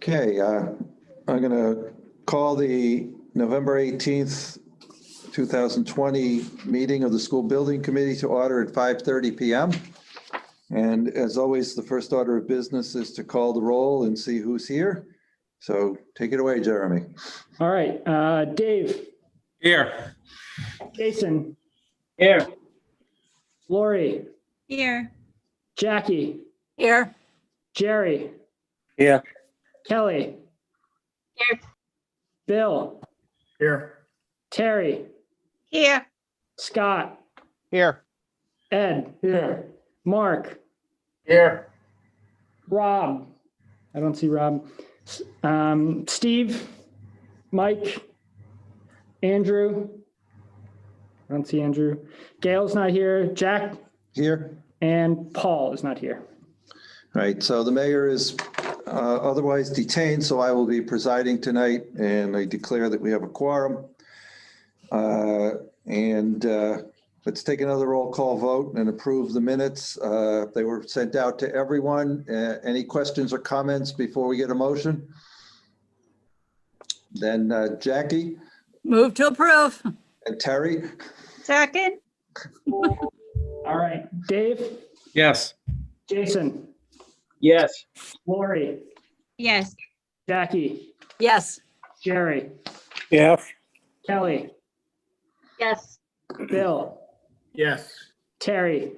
Okay, I'm going to call the November 18th, 2020 meeting of the School Building Committee to order at 5:30 p.m. And as always, the first order of business is to call the roll and see who's here. So take it away, Jeremy. All right, Dave. Here. Jason. Here. Lori. Here. Jackie. Here. Jerry. Here. Kelly. Here. Bill. Here. Terry. Here. Scott. Here. Ed. Here. Mark. Here. Rob. I don't see Rob. Steve. Mike. Andrew. I don't see Andrew. Gail's not here. Jack. Here. And Paul is not here. All right, so the mayor is otherwise detained, so I will be presiding tonight, and I declare that we have a quorum. Let's take another roll call vote and approve the minutes. They were sent out to everyone. Any questions or comments before we get a motion? Then Jackie? Move to approve. And Terry? Second. All right, Dave. Yes. Jason. Yes. Lori. Yes. Jackie. Yes. Jerry. Yes. Kelly. Yes. Bill. Yes. Terry.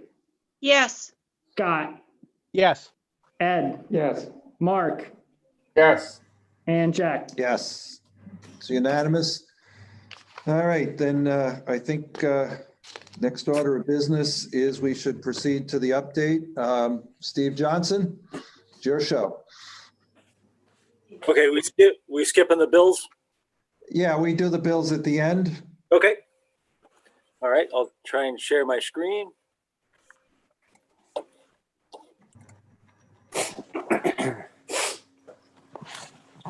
Yes. Scott. Yes. Ed. Yes. Mark. Yes. And Jack. Yes. It's unanimous. All right, then I think next order of business is we should proceed to the update. Steve Johnson, it's your show. Okay, we skipping the bills? Yeah, we do the bills at the end. Okay. All right, I'll try and share my screen.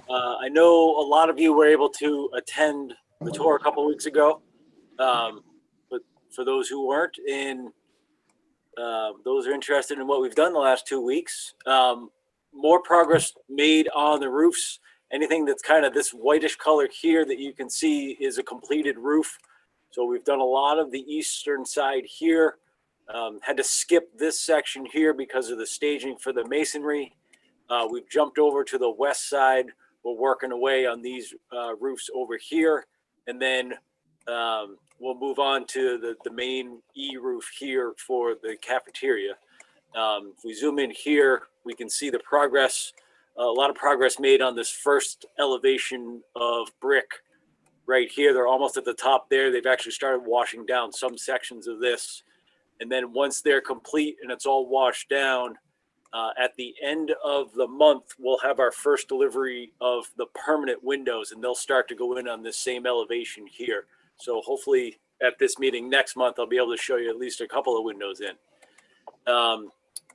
I know a lot of you were able to attend the tour a couple weeks ago, but for those who weren't, and those are interested in what we've done the last 2 weeks, more progress made on the roofs. Anything that's kind of this whitish color here that you can see is a completed roof. So we've done a lot of the eastern side here. Had to skip this section here because of the staging for the masonry. We've jumped over to the west side. We're working away on these roofs over here. And then we'll move on to the main E roof here for the cafeteria. If we zoom in here, we can see the progress, a lot of progress made on this first elevation of brick right here. They're almost at the top there. They've actually started washing down some sections of this. And then once they're complete and it's all washed down, at the end of the month, we'll have our first delivery of the permanent windows, and they'll start to go in on this same elevation here. So hopefully at this meeting next month, I'll be able to show you at least a couple of windows in.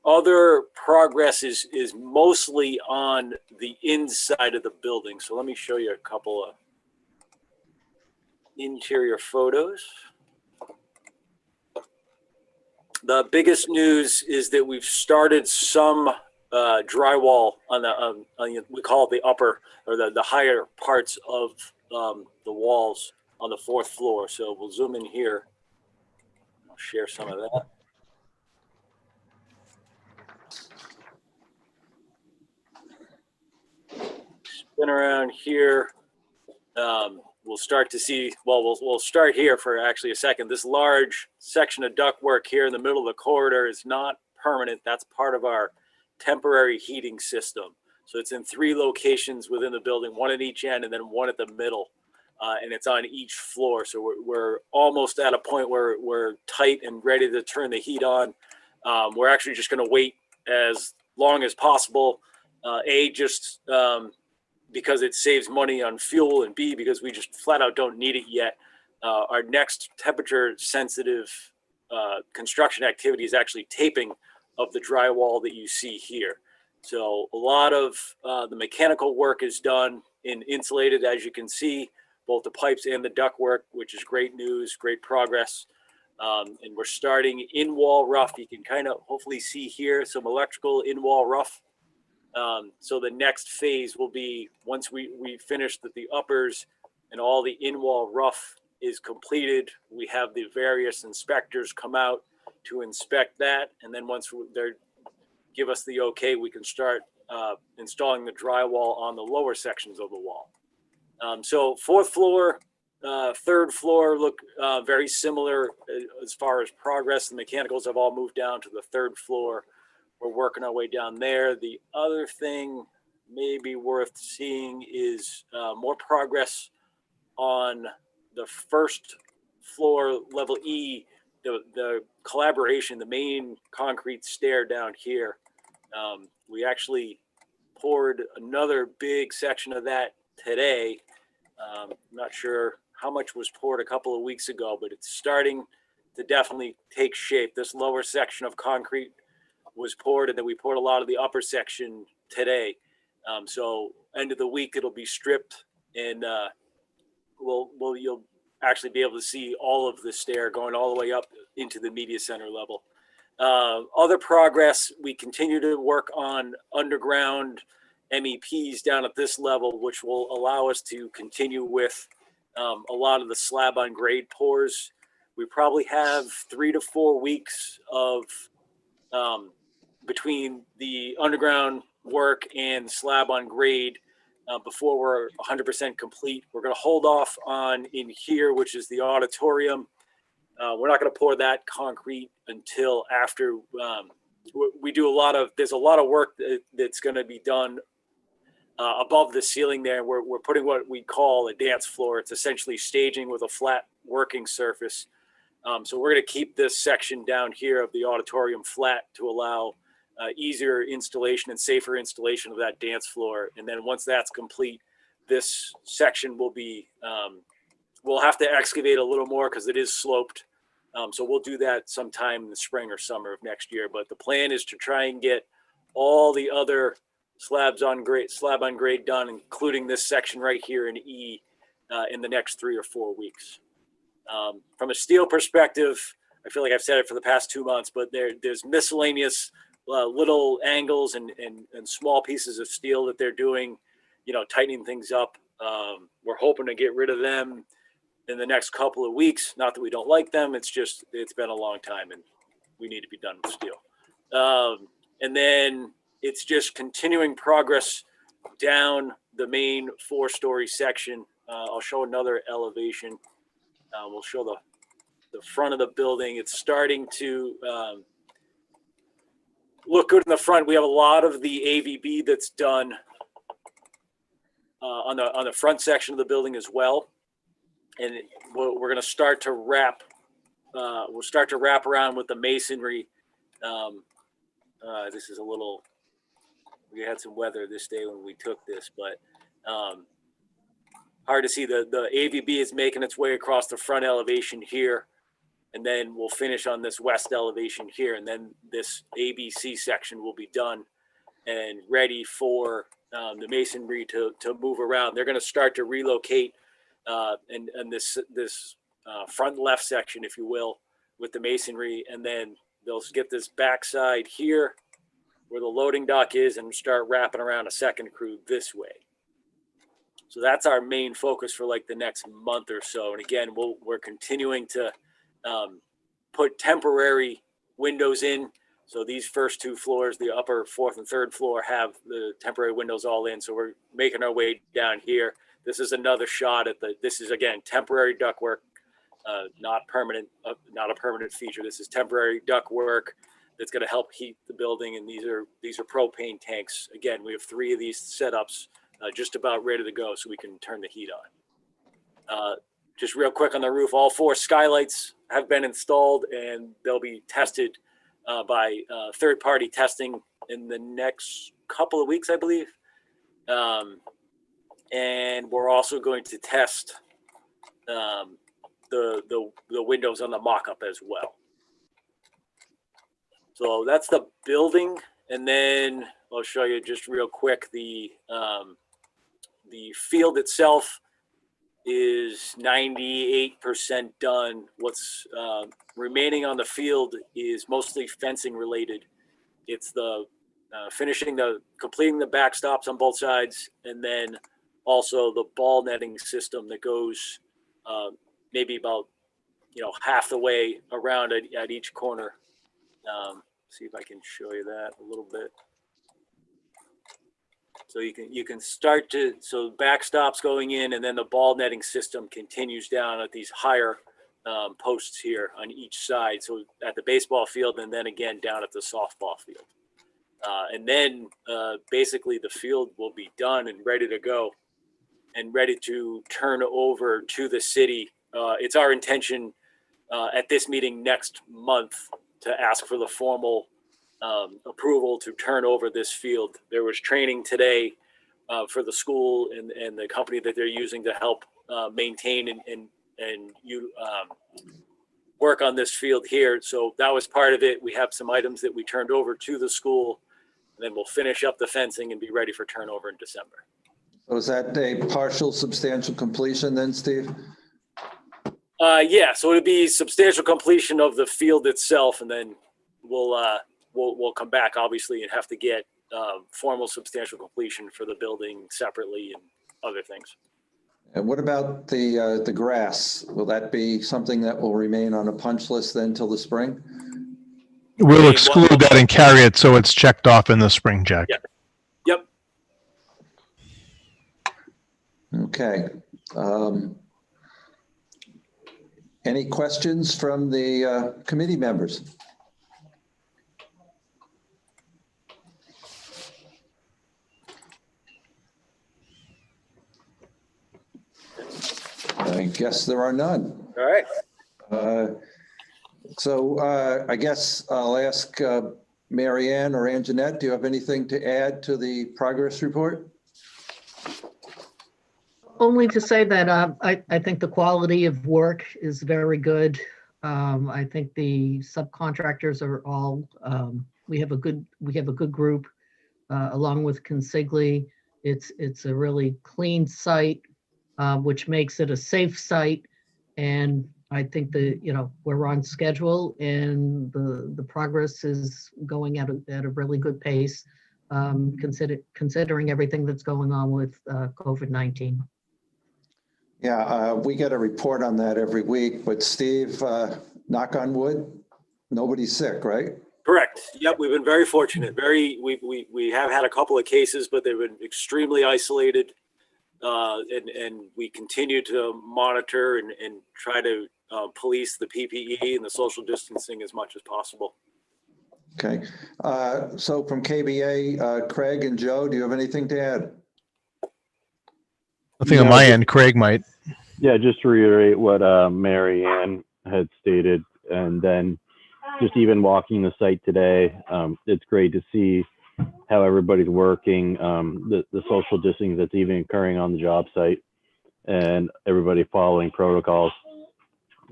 Other progress is mostly on the inside of the building. So let me show you a couple of interior photos. The biggest news is that we've started some drywall on the, we call it the upper or the higher parts of the walls on the 4th floor. So we'll zoom in here. I'll share some of that. Spin around here. We'll start to see, well, we'll start here for actually a second. This large section of ductwork here in the middle of the corridor is not permanent. That's part of our temporary heating system. So it's in 3 locations within the building, 1 at each end and then 1 at the middle. And it's on each floor. So we're almost at a point where we're tight and ready to turn the heat on. We're actually just going to wait as long as possible. Just because it saves money on fuel, and B, because we just flat out don't need it yet. Our next temperature sensitive construction activity is actually taping of the drywall that you see here. So a lot of the mechanical work is done in insulated, as you can see, both the pipes and the ductwork, which is great news, great progress. And we're starting in wall rough. You can kind of hopefully see here some electrical in wall rough So the next phase will be once we finish the uppers and all the in-wall rough is completed, we have the various inspectors come out to inspect that. And then once they give us the okay, we can start installing the drywall on the lower sections of the wall. So fourth floor, third floor look very similar as far as progress. The mechanicals have all moved down to the third floor. We're working our way down there. The other thing maybe worth seeing is more progress on the first floor, level E, the collaboration, the main concrete stair down here. We actually poured another big section of that today. I'm not sure how much was poured a couple of weeks ago, but it's starting to definitely take shape. This lower section of concrete was poured, and then we poured a lot of the upper section today. So end of the week, it'll be stripped, and you'll actually be able to see all of the stair going all the way up into the media center level. Other progress, we continue to work on underground MEPs down at this level, which will allow us to continue with a lot of the slab on grade pours. We probably have 3 to 4 weeks of between the underground work and slab on grade before we're 100% complete. We're going to hold off on in here, which is the auditorium. We're not going to pour that concrete until after we do there's a lot of work that's going to be done above the ceiling there. We're putting what we call a dance floor. It's essentially staging with a flat working surface. So we're going to keep this section down here of the auditorium flat to allow easier installation and safer installation of that dance floor. And then once that's complete, this section will be, we'll have to excavate a little more because it is sloped. So we'll do that sometime in the spring or summer of next year. But the plan is to try and get all the other slab on grade done, including this section right here in E, in the next 3 or 4 weeks. From a steel perspective, I feel like I've said it for the past 2 months, but there's miscellaneous little angles and small pieces of steel that they're doing, tightening things up. We're hoping to get rid of them in the next couple of weeks. Not that we don't like them. It's just, it's been a long time and we need to be done with steel. And then it's just continuing progress down the main 4-story section. I'll show another elevation. We'll show the front of the building. It's starting to look good in the front. We have a lot of the AVB that's done on the front section of the building as well. And we're going to start to wrap. We'll start to wrap around with the masonry. This is a little. We had some weather this day when we took this, but hard to see. The AVB is making its way across the front elevation here, and then we'll finish on this west elevation here, and then this ABC section will be done and ready for the masonry to move around. They're going to start to relocate and this front left section, if you will, with the masonry, and then they'll get this backside here where the loading dock is and start wrapping around a second crew this way. So that's our main focus for like the next month or so. And again, we're continuing to put temporary windows in. So these first 2 floors, the upper 4th and 3rd floor, have the temporary windows all in. So we're making our way down here. This is another shot at this is again, temporary ductwork, not a permanent feature. This is temporary ductwork that's going to help heat the building. And these are propane tanks. Again, we have 3 of these setups just about ready to go so we can turn the heat on. Just real quick on the roof, all 4 skylights have been installed and they'll be tested by third-party testing in the next couple of weeks, I believe. And we're also going to test the windows on the mock-up as well. So that's the building, and then I'll show you just real quick the field itself is 98% done. What's remaining on the field is mostly fencing related. It's the completing the backstops on both sides, and then also the ball netting system that goes maybe about half the way around at each corner. See if I can show you that a little bit. So you can start to, so backstops going in, and then the ball netting system continues down at these higher posts here on each side. So at the baseball field, and then again down at the softball field. And then basically the field will be done and ready to go and ready to turn over to the city. It's our intention at this meeting next month to ask for the formal approval to turn over this field. There was training today for the school and the company that they're using to help maintain and work on this field here. So that was part of it. We have some items that we turned over to the school, and then we'll finish up the fencing and be ready for turnover in December. So is that a partial substantial completion then, Steve? Yeah, so it'd be substantial completion of the field itself, and then we'll come back obviously and have to get formal substantial completion for the building separately and other things. And what about the grass? Will that be something that will remain on a punch list then till the spring? We'll exclude that and carry it so it's checked off in the spring, Jack. Yeah. Yep. Okay. Any questions from the committee members? I guess there are none. All right. So I guess I'll ask Mary Ann or Anjanette, do you have anything to add to the progress report? Only to say that I think the quality of work is very good. I think the subcontractors are all, we have a good group along with Consigli. It's a really clean site, which makes it a safe site. And I think we're on schedule, and the progress is going at a really good pace, considering everything that's going on with COVID-19. Yeah, we get a report on that every week, but Steve, knock on wood, nobody's sick, right? Correct. Yep, we've been very fortunate. We have had a couple of cases, but they've been extremely isolated, and we continue to monitor and try to police the PPE and the social distancing as much as possible. Okay. So from KBA, Craig and Joe, do you have anything to add? Nothing on my end. Craig might. Yeah, just to reiterate what Mary Ann had stated, and then just even walking the site today, it's great to see how everybody's working, the social distancing that's even occurring on the job site, and everybody following protocols.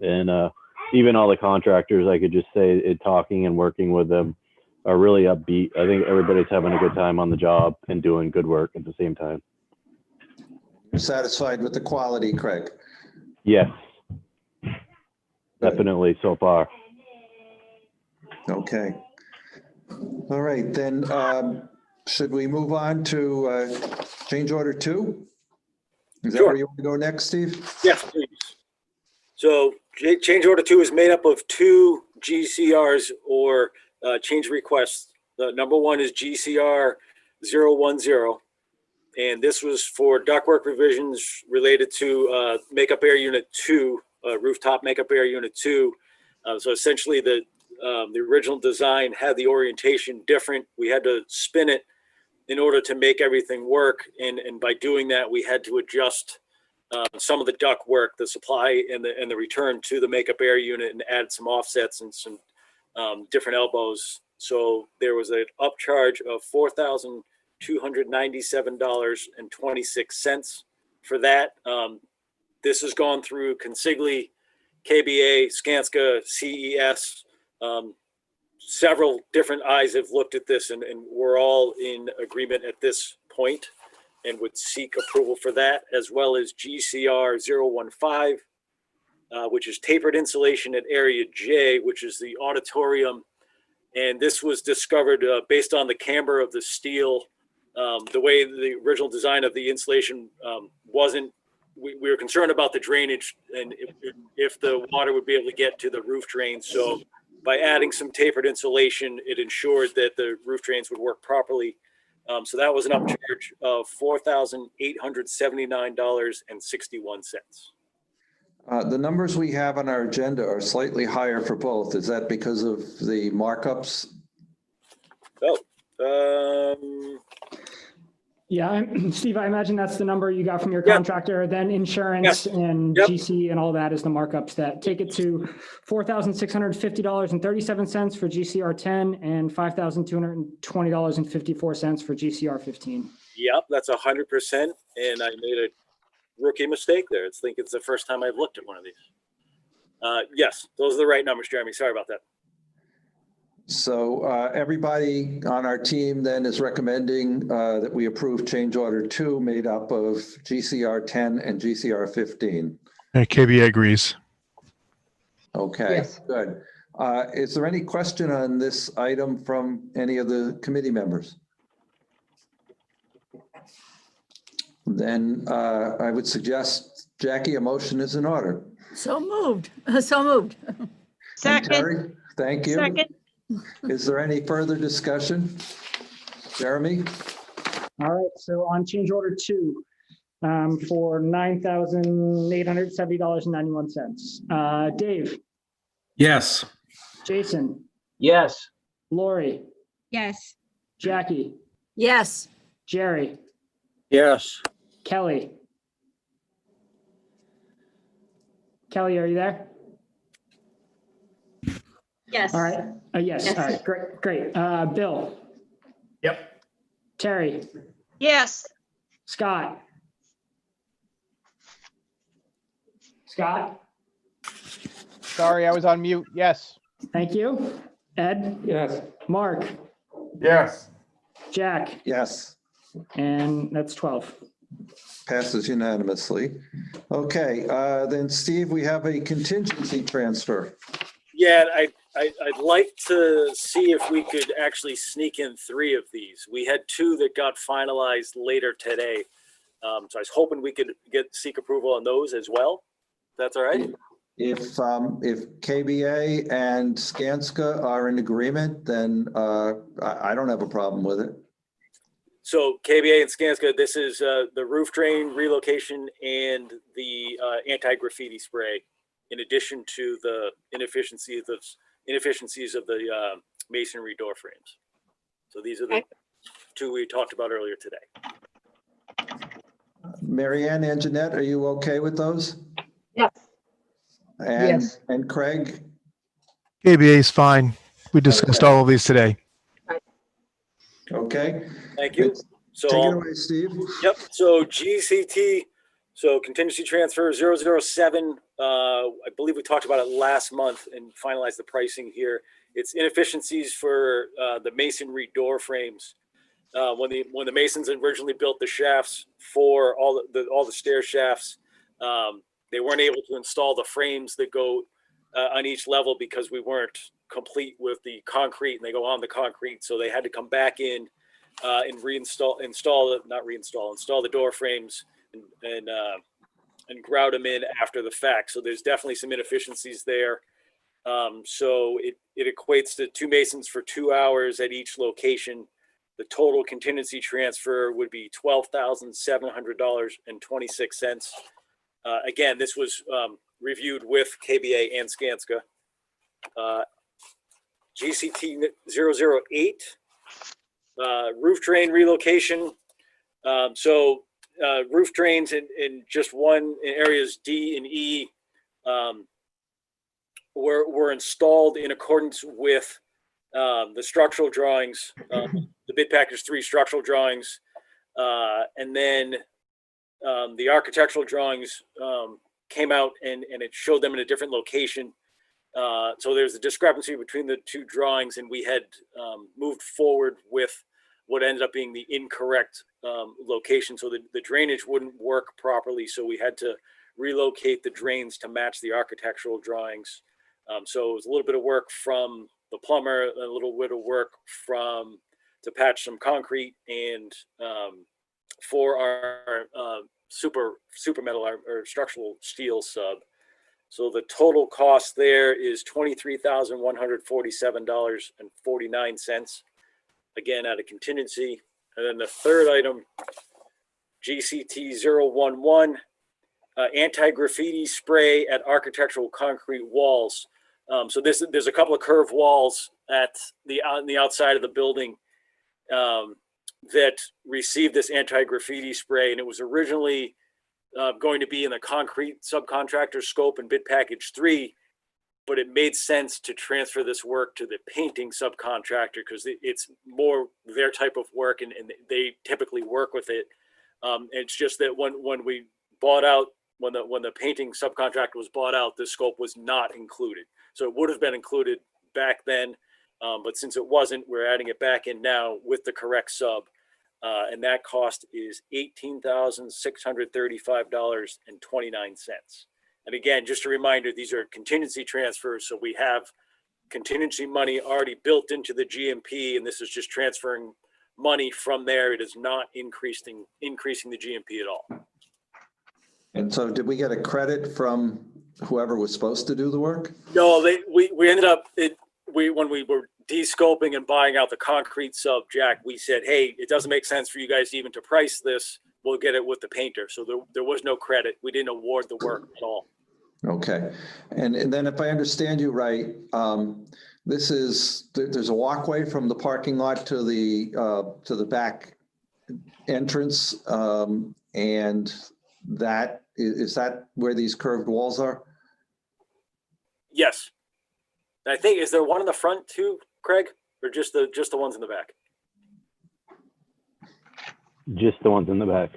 And even all the contractors, I could just say, talking and working with them, are really upbeat. I think everybody's having a good time on the job and doing good work at the same time. You're satisfied with the quality, Craig? Yes, definitely so far. Okay. All right, then should we move on to change order 2? Is that Sure. where you want to go next, Steve? Yes, please. So change order 2 is made up of 2 GCRs or change requests. The number 1 is GCR 010. And this was for ductwork revisions related to makeup air unit 2, rooftop makeup air unit 2. So essentially the original design had the orientation different. We had to spin it in order to make everything work. And by doing that, we had to adjust some of the duct work, the supply and the return to the makeup air unit, and add some offsets and some different elbows. So there was an upcharge of $4,297.26 for that. This has gone through Consigli, KBA, Skanska, CES. Several different eyes have looked at this, and we're all in agreement at this point and would seek approval for that, as well as GCR 015, which is tapered insulation at area J, which is the auditorium And this was discovered based on the camber of the steel. The way the original design of the insulation wasn't, we were concerned about the drainage and if the water would be able to get to the roof drains. So by adding some tapered insulation, it ensured that the roof drains would work properly. So that was an upcharge of $4,879.61. The numbers we have on our agenda are slightly higher for both. Is that because of the markups? Yeah, Steve, I imagine that's the number you got from your Yeah. contractor, then insurance and Yep. GC and all that is the markups that take it to $4,650.37 for GCR 10 and $5,220.54 for GCR 15. Yep, that's 100%. And I made a rookie mistake there. I think it's the first time I've looked at one of these. Yes, those are the right numbers, Jeremy. Sorry about that. So everybody on our team then is recommending that we approve change order 2 made up of GCR 10 and GCR 15. KBA agrees. Okay, Yes. good. Is there any question on this item from any of the committee members? Then I would suggest, Jackie, a motion is in order. So moved. So moved. And Second, Terry, thank you. second, Is there any further discussion? Jeremy? All right, so on change order 2 for $9,870.91. Dave, Yes. Jason, Yes. Lori, yes. Jackie, Yes. Jerry, Yes. Kelly. Kelly, are you there? Yes. All right. Yes. Yes. All right. Great. Great. Bill, Yep. Terry, Yes. Scott. Scott, Sorry, I was on mute. Yes. thank you. Ed, Yes. Mark, Yes. Jack, Yes. and that's 12. Passes unanimously. Okay, then Steve, we have a contingency transfer. Yeah, I'd like to see if we could actually sneak in 3 of these. We had 2 that got finalized later today. So I was hoping we could seek approval on those as well. That's all right? If KBA and Skanska are in agreement, then I don't have a problem with it. So KBA and Skanska, this is the roof drain relocation and the anti-graffiti spray, in addition to the inefficiencies of the masonry door frames. So these are the 2 we talked about earlier today. Mary Ann and Jeanette, are you okay with those? Yes. And, Yes. and Craig? KBA is fine. We discussed Okay. all of these today. Okay. Thank you. So Take it I'll- away, Steve. Yep, so GCT, so contingency transfer 007, I believe we talked about it last month and finalized the pricing here. It's inefficiencies for the masonry door frames. When the masons originally built the shafts for all the stair shafts, they weren't able to install the frames that go on each level because we weren't complete with the concrete and they go on the concrete. So they had to come back in and install the door frames and grout them in after the fact. So there's definitely some inefficiencies there. So it equates to 2 masons for 2 hours at each location. The total contingency transfer would be $12,700.26. Again, this was reviewed with KBA and Skanska. GCT 008, roof drain relocation. Roof drains in just in areas D and E were installed in accordance with the structural drawings, the bid package 3 structural drawings, and then the architectural drawings came out and it showed them in a different location. So there's a discrepancy between the 2 drawings, and we had moved forward with what ended up being the incorrect location. So the drainage wouldn't work properly. So we had to relocate the drains to match the architectural drawings. So it was a little bit of work from the plumber, a little bit of work to patch some concrete and for our super metal or structural steel sub. So the total cost there is $23,147.49, again, out of contingency. And then the third item, GCT 011, anti-graffiti spray at architectural concrete walls. So there's a couple of curved walls on the outside of the building that received this anti-graffiti spray, and it was originally going to be in the concrete subcontractor scope in bid package 3, but it made sense to transfer this work to the painting subcontractor because it's more their type of work, and they typically work with it. It's just that when we bought out, when the painting subcontractor was bought out, the scope was not included. So it would have been included back then, but since it wasn't, we're adding it back in now with the correct sub. And that cost is $18,635.29. And again, just a reminder, these are contingency transfers. So we have contingency money already built into the GMP, and this is just transferring money from there. It is not increasing the GMP at all. And so did we get a credit from whoever was supposed to do the work? No, we ended up, when we were de-scoping and buying out the concrete sub, Jack, we said, hey, it doesn't make sense for you guys even to price this. We'll get it with the painter. So there was no credit. We didn't award the work at all. Okay. And then if I understand you right, there's a walkway from the parking lot to the back entrance. And is that where these curved walls are? Yes. I think, is there one in the front too, Craig, or just the ones in the back? Just the ones in the back.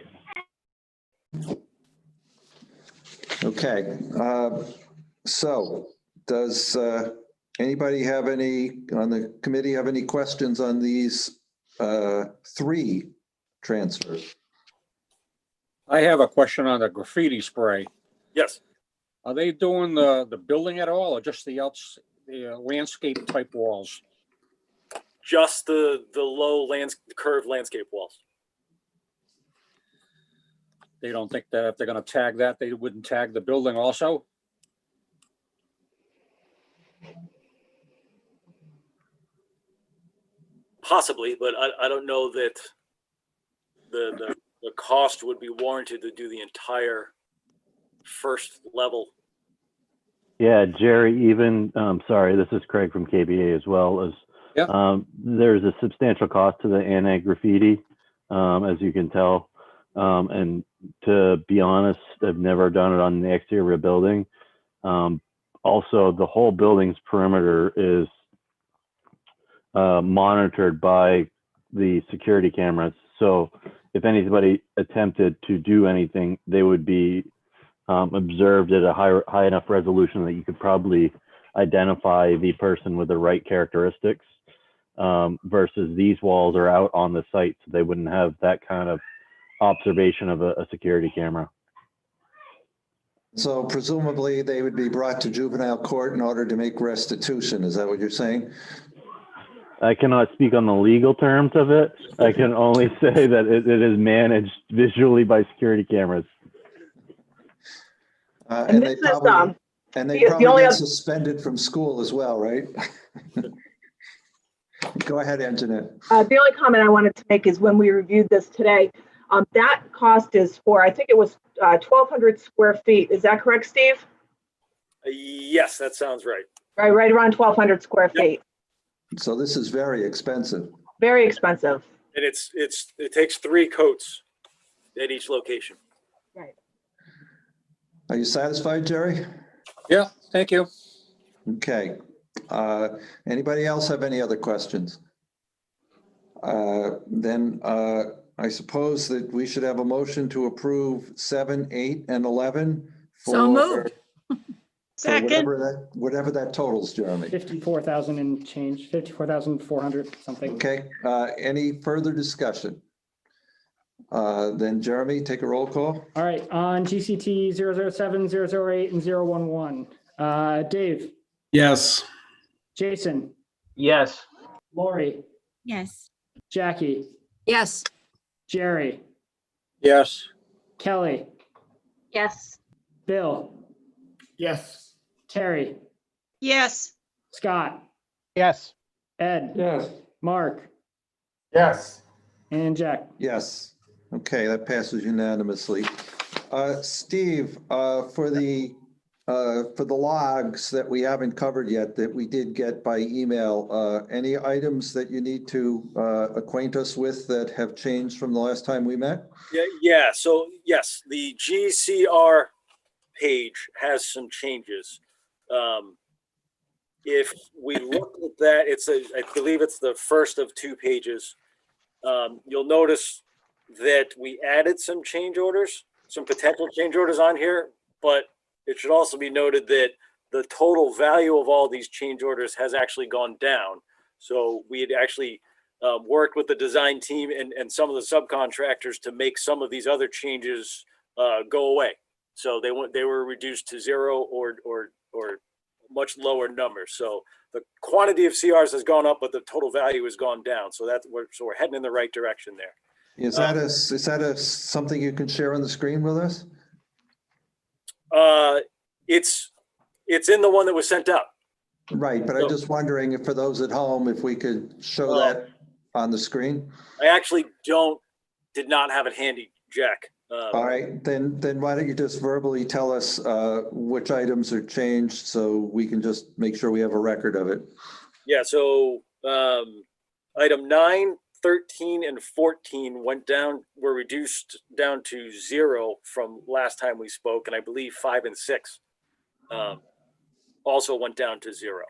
Okay. So does anybody on the committee have any questions on these 3 transfers? I have a question on the graffiti spray. Yes. Are they doing the building at all, or just the landscape type walls? Just the low curved landscape walls. They don't think that if they're going to tag that, they wouldn't tag the building also? Possibly, but I don't know that the cost would be warranted to do the entire first level. Yeah, Jerry, even, sorry, this is Craig from KBA as well. There's a substantial cost to the anti-graffiti, as you can tell. And to be honest, I've never done it on the exterior of a building. Also, the whole building's perimeter is monitored by the security cameras. So if anybody attempted to do anything, they would be observed at a high enough resolution that you could probably identify the person with the right characteristics, versus these walls are out on the site, so they wouldn't have that kind of observation of a security camera. So presumably they would be brought to juvenile court in order to make restitution. Is that what you're saying? I cannot speak on the legal terms of it. I can only say that it is managed visually by security cameras. And they probably get suspended from school as well, right? Go ahead, Anjanette. The only comment I wanted to make is when we reviewed this today, that cost is for, I think it was 1,200 square feet. Is that correct, Steve? Yes, that sounds right. Right around 1,200 square feet. So this is very expensive. Very expensive. And it takes 3 coats at each location. Right. Are you satisfied, Jerry? Yeah, thank you. Okay. Anybody else have any other questions? Then I suppose that we should have a motion to approve 7, 8, and 11. So moved. Second. Whatever that totals, Jeremy. 54,000 and change, 54,400 something. Okay. Any further discussion? Then Jeremy, take a roll call. All right, on GCT 007, 008, and 011. Dave, Yes. Jason, Yes. Lori, Yes. Jackie, Yes. Jerry, Yes. Kelly, Yes. Bill, Yes. Terry, Yes. Scott, Yes. Ed, Yes. Mark, Yes. and Jack. Yes. Okay, that passes unanimously. Steve, for the logs that we haven't covered yet that we did get by email, any items that you need to acquaint us with that have changed from the last time we met? Yeah. So yes, the GCR page has some changes. If we look at that, I believe it's the first of two pages. You'll notice that we added some change orders, some potential change orders on here, but it should also be noted that the total value of all these change orders has actually gone down. So we had actually worked with the design team and some of the subcontractors to make some of these other changes go away. So they were reduced to zero or much lower numbers. So the quantity of CRs has gone up, but the total value has gone down. So we're heading in the right direction there. Is that something you can share on the screen with us? It's in the one that was sent out. Right, but I'm just wondering if for those at home, if we could show that on the screen? I actually did not have it handy, Jack. All right, then why don't you just verbally tell us which items are changed so we can just make sure we have a record of it. Yeah, so item 9, 13, and 14 were reduced down to 0 from last time we spoke, and I believe 5 and 6 also went down to 0.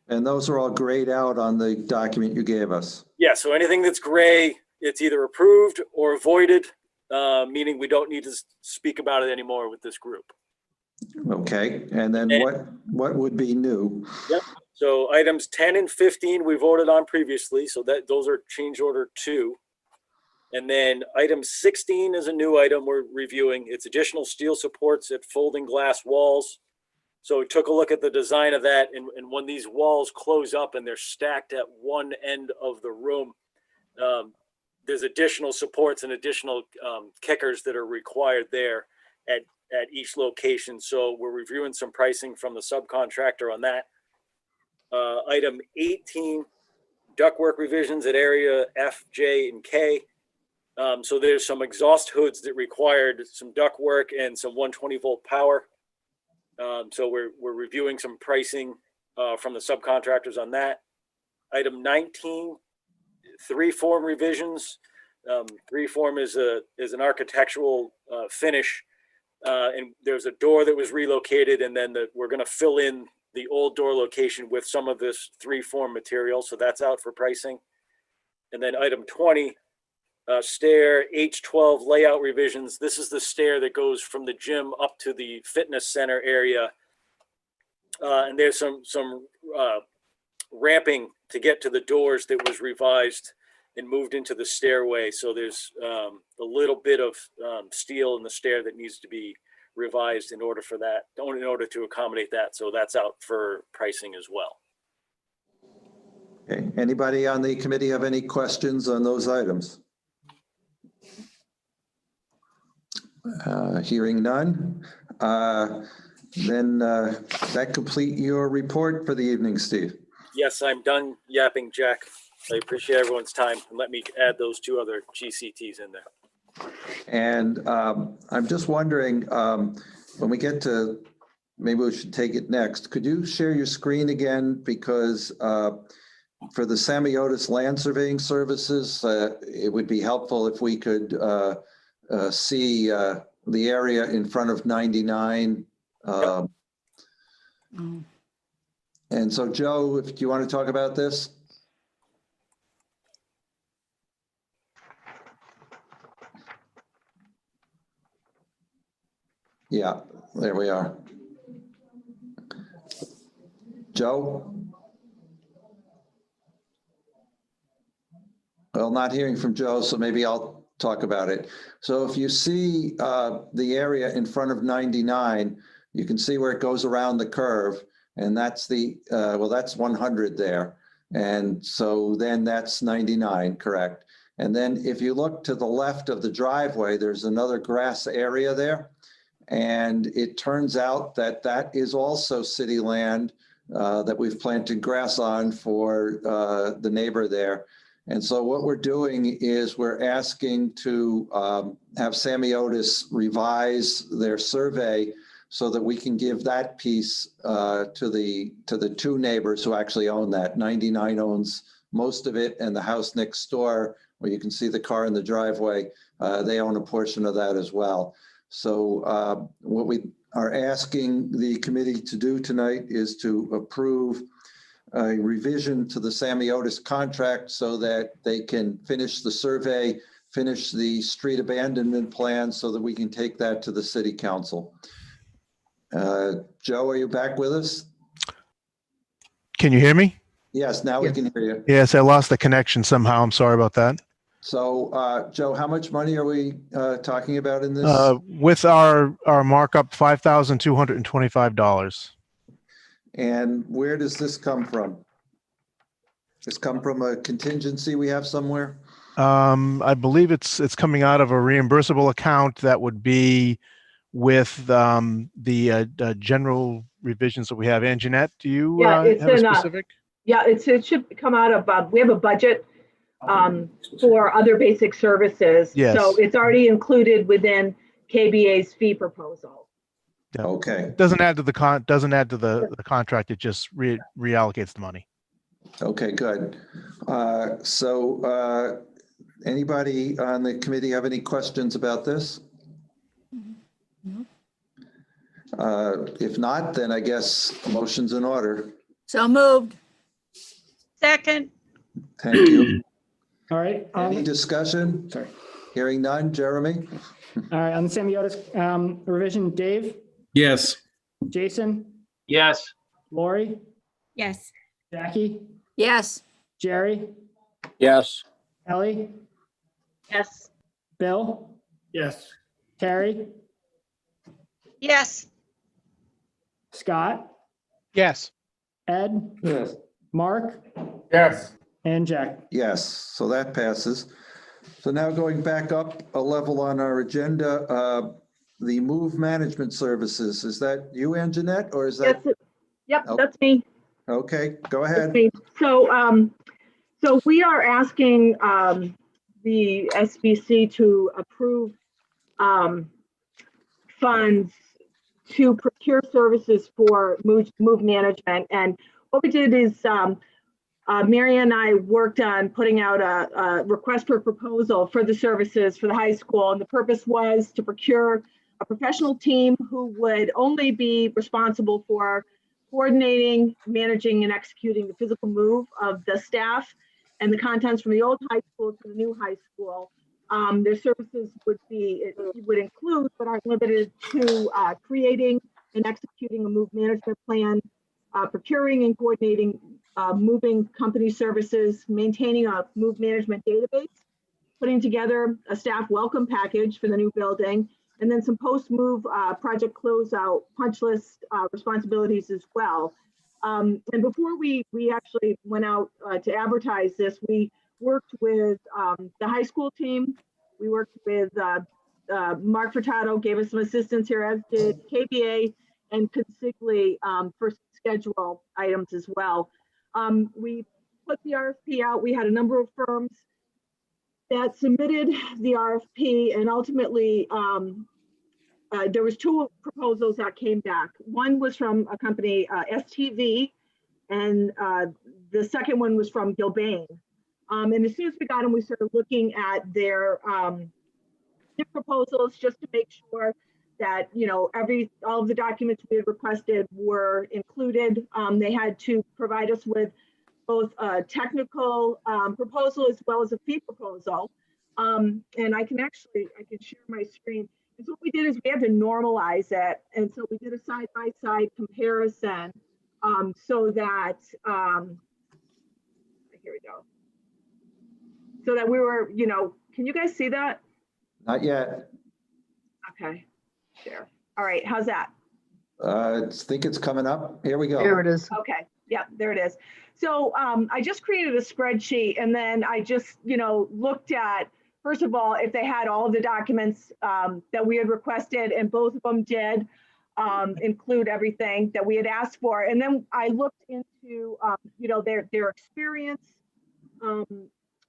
And those are all grayed out on the document you gave us. Yeah, so anything that's gray, it's either approved or avoided, meaning we don't need to speak about it anymore with this group. Okay, and then what would be new? Yep. So items 10 and 15 we voted on previously, so those are change order 2. And then item 16 is a new item we're reviewing. It's additional steel supports at folding glass walls. So we took a look at the design of that, and when these walls close up and they're stacked at one end of the room, there's additional supports and additional kickers that are required there at each location. So we're reviewing some pricing from the subcontractor on that. Item 18, ductwork revisions at area F, J, and K. So there's some exhaust hoods that required some ductwork and some 120 volt power. So we're reviewing some pricing from the subcontractors on that. Item 19, 3-form revisions. 3-form is an architectural finish, and there's a door that was relocated, and then we're going to fill in the old door location with some of this 3-form material. So that's out for pricing. And then item 20, stair H12 layout revisions. This is the stair that goes from the gym up to the fitness center area. And there's some ramping to get to the doors that was revised and moved into the stairway. So there's a little bit of steel in the stair that needs to be revised in order to accommodate that. So that's out for pricing as well. Okay, anybody on the committee have any questions on those items? Hearing none. Then that complete your report for the evening, Steve. Yes, I'm done yapping, Jack. I appreciate everyone's time, and let me add those 2 other GCTs in there. And I'm just wondering, when we get to, maybe we should take it next. Could you share your screen again? Because for the Samiotis Land Surveying Services, it would be helpful if we could see the area in front of 99. And so, Joe, do you want to talk about this? Yeah, there we are. Joe? Well, not hearing from Joe, so maybe I'll talk about it. So if you see the area in front of 99, you can see where it goes around the curve, and that's that's 100 there. And so then that's 99, correct? And then if you look to the left of the driveway, there's another grass area there. And it turns out that that is also city land that we've planted grass on for the neighbor there. And so what we're doing is we're asking to have Semiotis revise their survey so that we can give that piece to the two neighbors who actually own that. 99 owns most of it, and the house next door, where you can see the car in the driveway, they own a portion of that as well. So what we are asking the committee to do tonight is to approve a revision to the Semiotis contract so that they can finish the survey, finish the street abandonment plan so that we can take that to the city council. Joe, are you back with us? Can you hear me? Yes, now we Yes. can hear you. Yes, I lost the connection somehow. I'm sorry about that. So, Joe, how much money are we talking about in this? With our markup, $5,225. And where does this come from? This come from a contingency we have somewhere? I believe it's coming out of a reimbursable account that would be with the general revisions that we have. Anjanette, do you Yeah, it's have a in, specific? Yeah, it should come out of, we have a budget for other basic services. Yes. So it's already included within KBA's fee proposal. Yeah. Okay, It doesn't add to the the contract. It just reallocates the money. okay, good. So anybody on the committee have any questions about this? If not, then I guess motion's in order. So moved. Second. Thank you. All right. Any discussion? Sorry. Hearing none. Jeremy? All right, on the Semiotis revision, Dave, Yes. Jason, Yes. Lori, Yes. Jackie, Yes. Jerry, Yes. Ellie, Yes. Bill, Yes. Terry, Yes. Scott, Yes. Ed, Yes. Mark, Yes. and Jack. Yes, so that passes. So now going back up a level on our agenda, the move management services, is that you, Anjanette, or is that? Yep, Oh. that's me. Okay, go That's ahead. me. So we are asking the SBC to approve funds to procure services for move management. And what we did is Mary and I worked on putting out a request for proposal for the services for the high school. And the purpose was to procure a professional team who would only be responsible for coordinating, managing, and executing the physical move of the staff and the contents from the old high school to the new high school. Their services would include, but aren't limited to, creating and executing a move management plan, procuring and coordinating moving company services, maintaining a move management database, putting together a staff welcome package for the new building, and then some post-move project closeout punch list responsibilities as well. And before we actually went out to advertise this, we worked with the high school team. We worked with Mark Furtado, gave us some assistance here, as did KBA and Consigli for schedule items as well. We put the RFP out. We had a number of firms that submitted the RFP, and ultimately there was two proposals that came back. One was from a company, STV, and the second one was from Gilbane. And as soon as we got them, we started looking at their proposals just to make sure that, you know, all of the documents we had requested were included. They had to provide us with both a technical proposal as well as a fee proposal. And I can share my screen. And so what we did is we had to normalize it. And so we did a side-by-side comparison so that, here we go. So that we were, you know, can you guys see that? Not yet. Okay, share. All right, how's that? I think it's coming up. Here we go. There it is. Okay, yeah, there it is. So I just created a spreadsheet, and then I just, looked at, first of all, if they had all of the documents that we had requested, and both of them did include everything that we had asked for. And then I looked into, their experience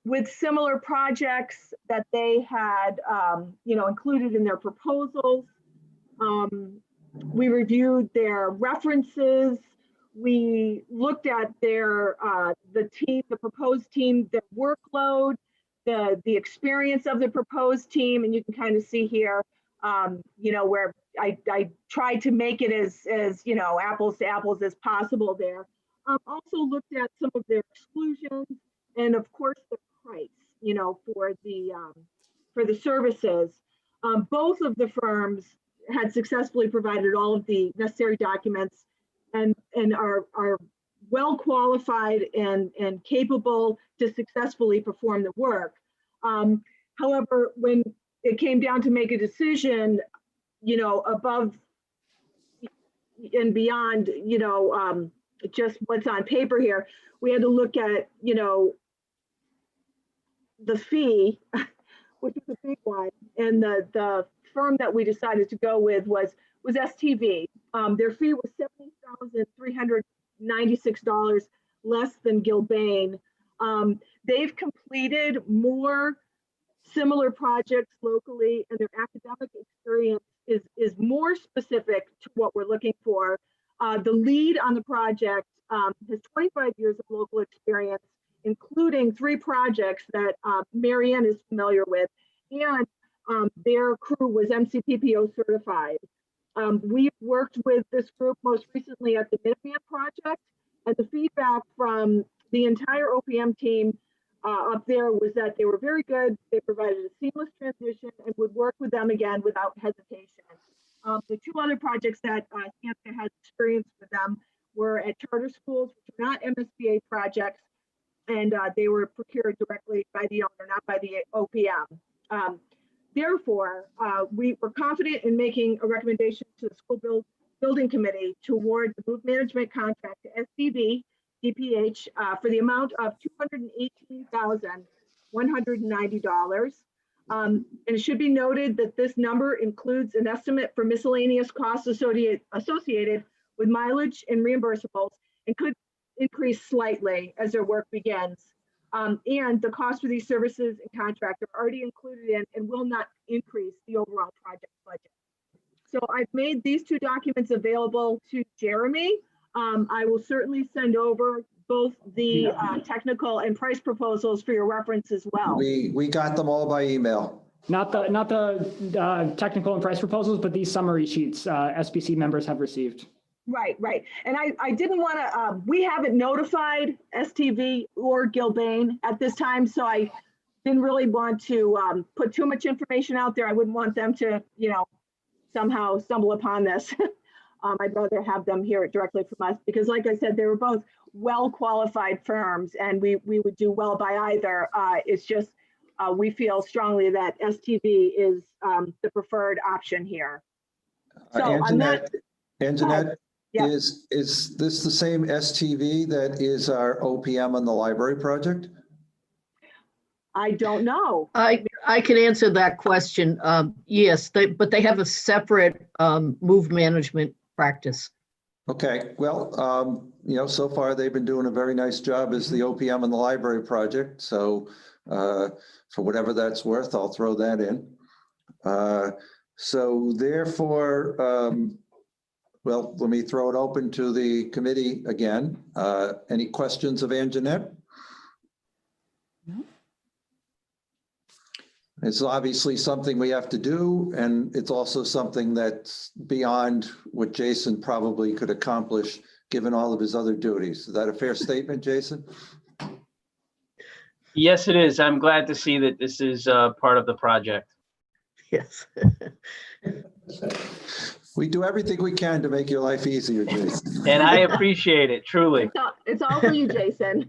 with similar projects that they had, included in their proposals. We reviewed their references. We looked at their the proposed team, their workload, the experience of the proposed team, and you can kind of see here, where I tried to make it as apples to apples as possible there. Also looked at some of their exclusions, and of course the price, for the services. Both of the firms had successfully provided all of the necessary documents and are well qualified and capable to successfully perform the work. However, when it came down to make a decision, above and beyond, just what's on paper here, we had to look at, the fee, which is a big one, and the firm that we decided to go with was STV. Their fee was $70,396 less than Gilbane. They've completed more similar projects locally, and their academic experience is more specific to what we're looking for. The lead on the project has 25 years of local experience, including 3 projects that Mary Ann is familiar with, and their crew was MCPPO certified. We've worked with this group most recently at the Minuteman project, and the feedback from the entire OPM team up there was that they were very good. They provided a seamless transition and would work with them again without hesitation. The 2 other projects that Skanska has experience with them were at charter schools, which are not MSBA projects, and they were procured directly by the owner, not by the OPM. Therefore, we were confident in making a recommendation to the school building committee to award the move management contract to SDV DPH for the amount of $218,190. And it should be noted that this number includes an estimate for miscellaneous costs associated with mileage and reimbursables, and could increase slightly as their work begins. And the cost for these services and contract are already included in and will not increase the overall project budget. So I've made these 2 documents available to Jeremy. I will certainly send over both the technical and price proposals for your reference as well. We got them all by email. Not the technical and price proposals, but these summary sheets SBC members have received. Right. And I didn't want to, we haven't notified STV or Gilbane at this time, so I didn't really want to put too much information out there. I wouldn't want them to, somehow stumble upon this. I'd rather have them hear it directly from us, because like I said, they were both well-qualified firms, and we would do well by either. It's just, we feel strongly that STV is the preferred option here. So Anjanette, yeah. is this the same STV that is our OPM on the library project? I don't know. I can answer that question. Yes, but they have a separate move management practice. Okay, well, so far they've been doing a very nice job as the OPM on the library project. So for whatever that's worth, I'll throw that in. So therefore, well, let me throw it open to the committee again. Any questions of Anjanette? No. It's obviously something we have to do, and it's also something that's beyond what Jason probably could accomplish given all of his other duties. Is that a fair statement, Jason? Yes, it is. I'm glad to see that this is part of the project. Yes. We do everything we can to make your life easier, Jason. And I appreciate it, truly. It's all for you, Jason.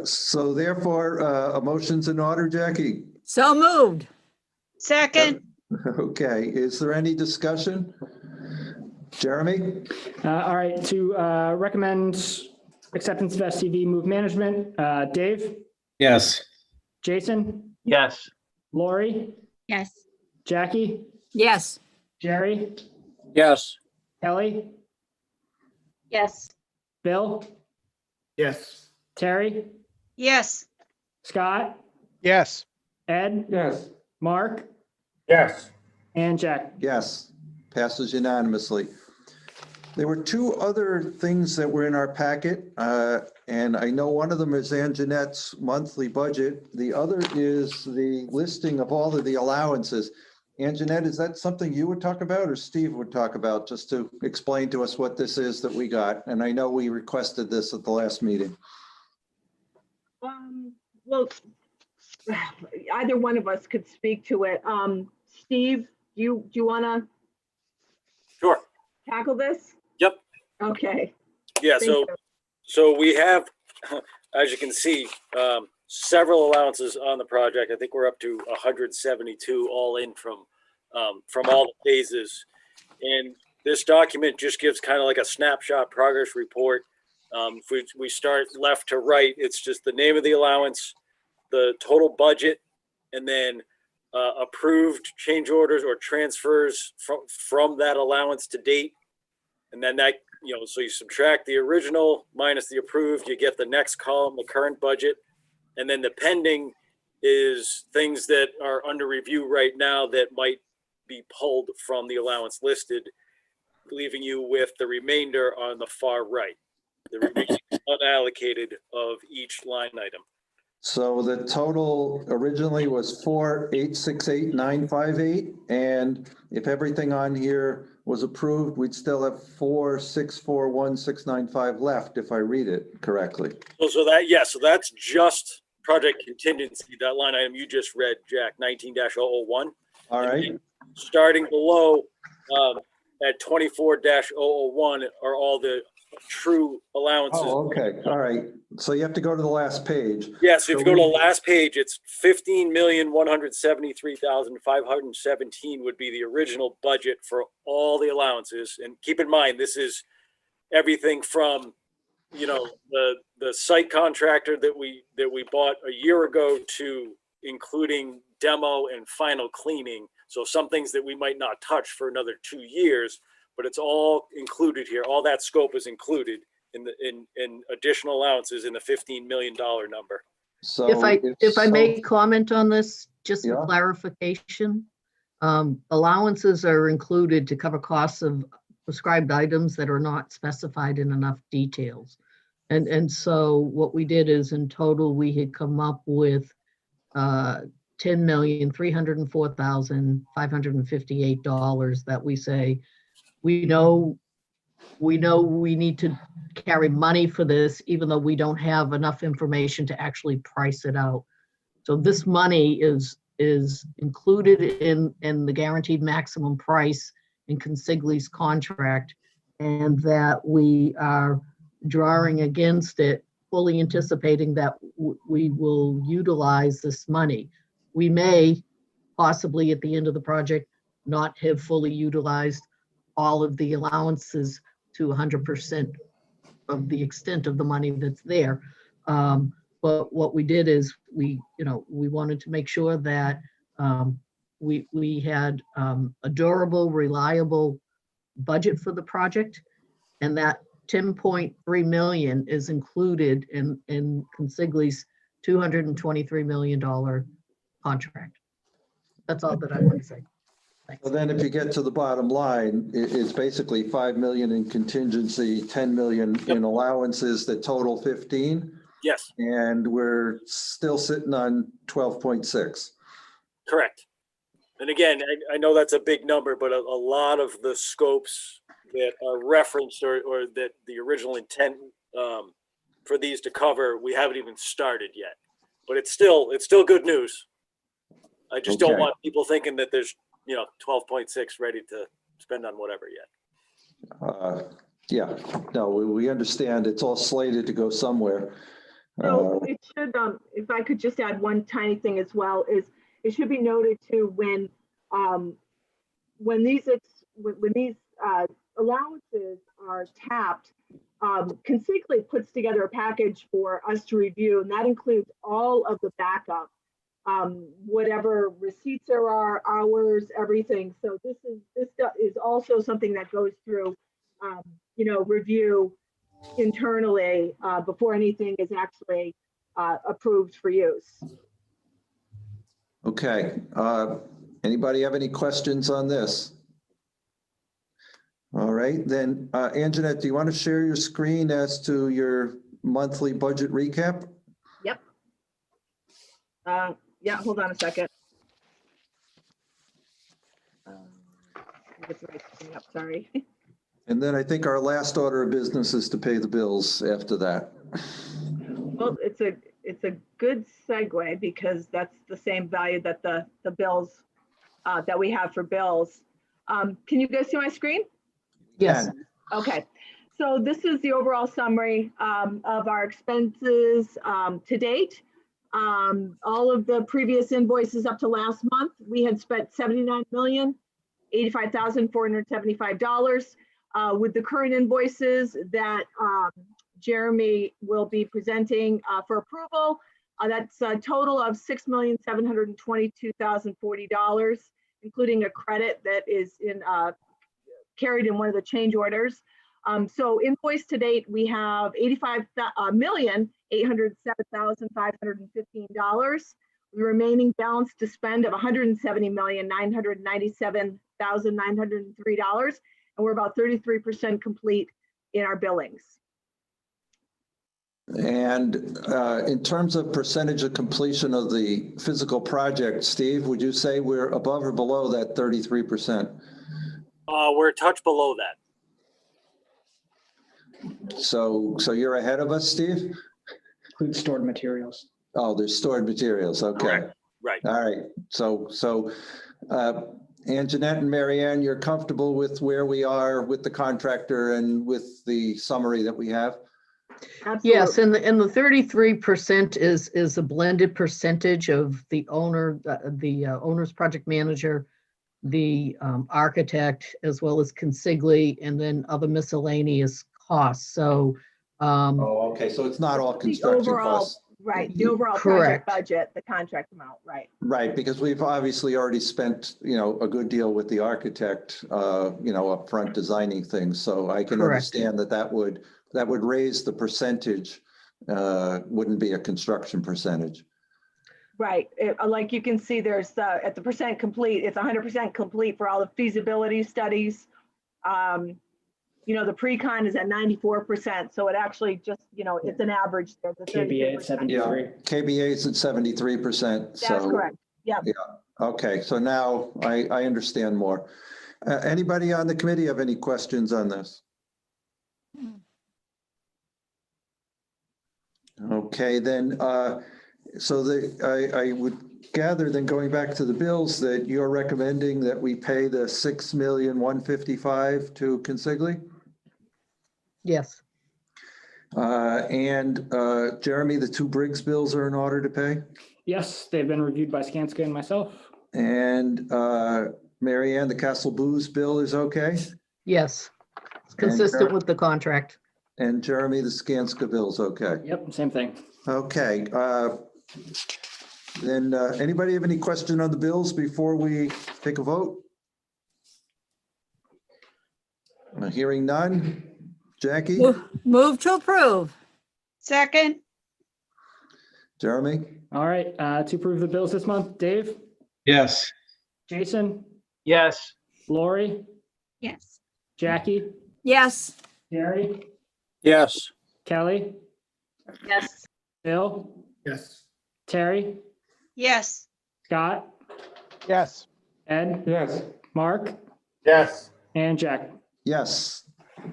So therefore, a motion's in order, Jackie? So moved. Second. Okay, is there any discussion? Jeremy? All right, to recommend acceptance of STV move management, Dave, Yes. Jason, Yes. Lori, Yes. Jackie, Yes. Jerry, Yes. Kelly, Yes. Bill, Yes. Terry, Yes. Scott, Yes. Ed, Yes. Mark, Yes. and Jack. Yes, passes unanimously. There were two other things that were in our packet, and I know one of them is Anjanette's monthly budget. The other is the listing of all of the allowances. Anjanette, is that something you would talk about or Steve would talk about, just to explain to us what this is that we got? And I know we requested this at the last meeting. Well, either one of us could speak to it. Steve, do you want to Sure. tackle this? Yep. Okay. Yeah, Thank you. so we have, as you can see, several allowances on the project. I think we're up to 172 all in from all the phases. And this document just gives kind of like a snapshot progress report. If we start left to right, it's just the name of the allowance, the total budget, and then approved change orders or transfers from that allowance to date. And then that, so you subtract the original minus the approved, you get the next column, the current budget. And then the pending is things that are under review right now that might be pulled from the allowance listed, leaving you with the remainder on the far right, the remaining unallocated of each line item. So the total originally was 4,868,958, and if everything on here was approved, we'd still have 4,641,695 left, if I read it correctly. So that's just project contingency, that line item you just read, Jack, 19-001. All right. Starting below at 24-001 are all the true allowances. Oh, okay. All right. So you have to go to the last page. Yeah, so if you go to the last page, it's 15,173,517 would be the original budget for all the allowances. And keep in mind, this is everything from, the site contractor that we bought a year ago to including demo and final cleaning. So some things that we might not touch for another 2 years, but it's all included here. All that scope is included in additional allowances in the $15 million number. So If I may comment on this, just for Yeah. clarification, allowances are included to cover costs of prescribed items that are not specified in enough details. And so what we did is in total, we had come up with $10,304,558 that we say, we know we need to carry money for this, even though we don't have enough information to actually price it out. So this money is included in the guaranteed maximum price in Consigli's contract, and that we are drawing against it, fully anticipating that we will utilize this money. We may possibly at the end of the project not have fully utilized all of the allowances to 100% of the extent of the money that's there. But what we did is we wanted to make sure that we had a durable, reliable budget for the project, and that 10.3 million is included in Consigli's $223 million contract. That's all that I want to say. Thanks. Well, then if you get to the bottom line, it's basically 5 million in contingency, 10 million in allowances that total 15. Yes, And we're still sitting on 12.6. correct. And again, I know that's a big number, but a lot of the scopes that are referenced or that the original intent for these to cover, we haven't even started yet. But it's still good news. I just don't Okay. want people thinking that there's 12.6 ready to spend on whatever yet. Yeah, no, we understand it's all slated to go somewhere. So it should, if I could just add one tiny thing as well, is it should be noted too when these allowances are tapped, Consigli puts together a package for us to review, and that includes all of the backup, whatever receipts there are, hours, everything. So this is also something that goes through, review internally before anything is actually approved for use. Okay. Anybody have any questions on this? All right, then, Anjanette, do you want to share your screen as to your monthly budget recap? Yep. Yeah, hold on a second. Get the right thing up, sorry. And then I think our last order of business is to pay the bills after that. Well, it's a good segue because that's the same value that the bills that we have for bills. Can you guys see my screen? Yes. Okay, so this is the overall summary of our expenses to date. All of the previous invoices up to last month, we had spent $79,085,475. With the current invoices that Jeremy will be presenting for approval, that's a total of $6,722,040, including a credit that is carried in one of the change orders. So invoice to date, we have $85,807,515. The remaining balance to spend of $170,997,903, and we're about 33% complete in our billings. And in terms of percentage of completion of the physical project, Steve, would you say we're above or below that 33%? We're a touch below that. So you're ahead of us, Steve? Include stored materials. Oh, there's stored materials. Okay. Right. All right. So Anjanette and Marianne, you're comfortable with where we are with the contractor and with the summary that we have? Absolutely. Yes, and the 33% is a blended percentage of the owner, the owner's project manager, the architect, as well as Consigli, and then other miscellaneous costs. So Oh, okay. So it's not all construction costs. Right, the overall Correct. project budget, the contract amount, right. Right, because we've obviously already spent, a good deal with the architect, upfront designing things. So I can Correct. understand that would raise the percentage, wouldn't be a construction percentage. Right, like you can see, there's at the percent complete, it's 100% complete for all the feasibility studies. The pre-con is at 94%, so it actually just, it's an average. KBA at 73. Yeah, KBA is at 73%. That's correct. Yeah. Okay, so now I understand more. Anybody on the committee have any questions on this? Okay, then, so I would gather, then going back to the bills, that you're recommending that we pay the $6,155,000 to Consigli? yes, And Jeremy, the two Briggs bills are in order to pay? Yes, they've been reviewed by Skanska and myself. And Marianne, the Castle Booze bill is okay? yes. It's consistent with the contract. And Jeremy, the Skanska bill's okay? Yep, same thing. Okay. Then anybody have any question on the bills before we take a vote? Hearing none. Jackie? Move to approve. Second, Jeremy? All right, to approve the bills this month, Dave, Yes. Jason, Yes. Lori, yes. Jackie, Yes. Gary, Yes. Kelly, Yes. Bill, Yes. Terry, Yes. Scott, Yes. Ed, Yes. Mark, Yes. and Jack. Yes,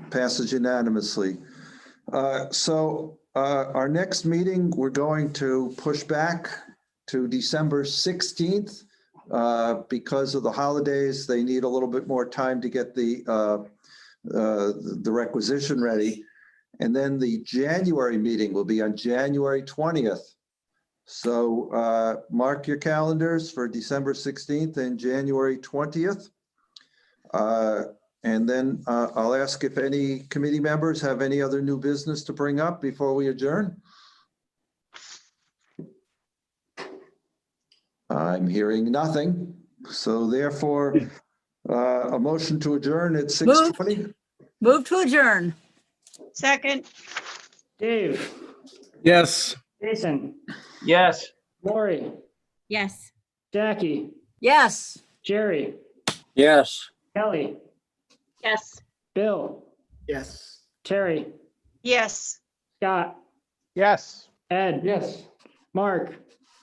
passes unanimously. So our next meeting, we're going to push back to December 16th. Because of the holidays, they need a little bit more time to get the requisition ready. And then the January meeting will be on January 20th. So mark your calendars for December 16th and January 20th. And then I'll ask if any committee members have any other new business to bring up before we adjourn. I'm hearing nothing. So therefore, a motion to adjourn at 6:20. Move to adjourn. Second. Dave, Yes. Jason, Yes. Lori, Yes. Jackie, Yes. Jerry, Yes. Kelly, Yes. Bill, Yes. Terry, Yes. Scott, Yes. Ed. Yes. Mark,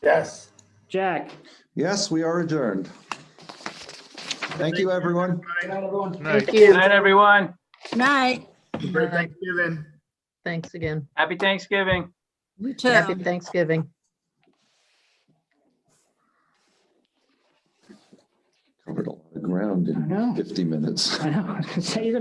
Yes. Jack. Yes, we are adjourned. Thank you, everyone. Night. Thank Good you. night, everyone. Night. Great Thanksgiving. Thanks again. Happy Thanksgiving. You too. Happy Thanksgiving. Covered a lot of ground I know. in 50 minutes. I know. I was gonna say, you're gonna